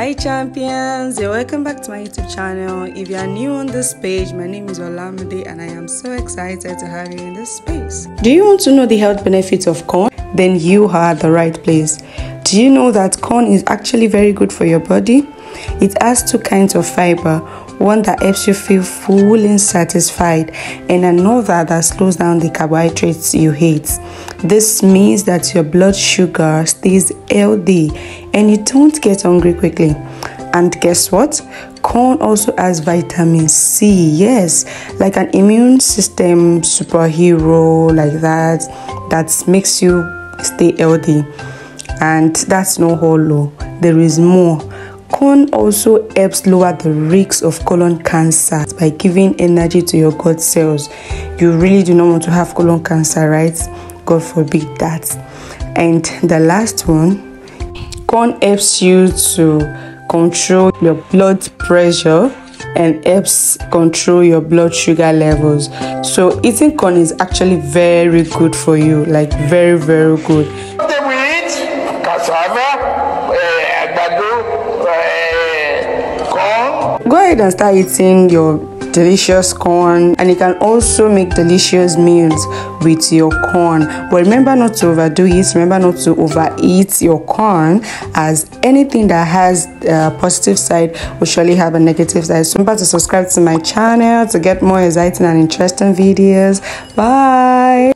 Hi champions, you're welcome back to my YouTube channel. If you are new on this page, my name is Olamide and I am so excited to have you in this space. Do you want to know the health benefits of corn? Then you are at the right place. Do you know that corn is actually very good for your body? It has two kinds of fiber, one that helps you feel full and satisfied and another that slows down the carbohydrates you eat. This means that your blood sugar stays healthy and you don't get hungry quickly. And guess what? Corn also has vitamin C, yes, like an immune system superhero like that makes you stay healthy. And that's no hollow, there is more. Corn also helps lower the risk of colon cancer by giving energy to your gut cells. You really do not want to have colon cancer, right? God forbid that. And the last one, corn helps you to control your blood pressure and helps control your blood sugar levels. So eating corn is actually very good for you, like very, very good. Go ahead and start eating your delicious corn, and you can also make delicious meals with your corn. But remember not to overdo it. Remember not to overeat your corn, as anything that has a positive side will surely have a negative side. So remember to subscribe to my channel to get more exciting and interesting videos. Bye.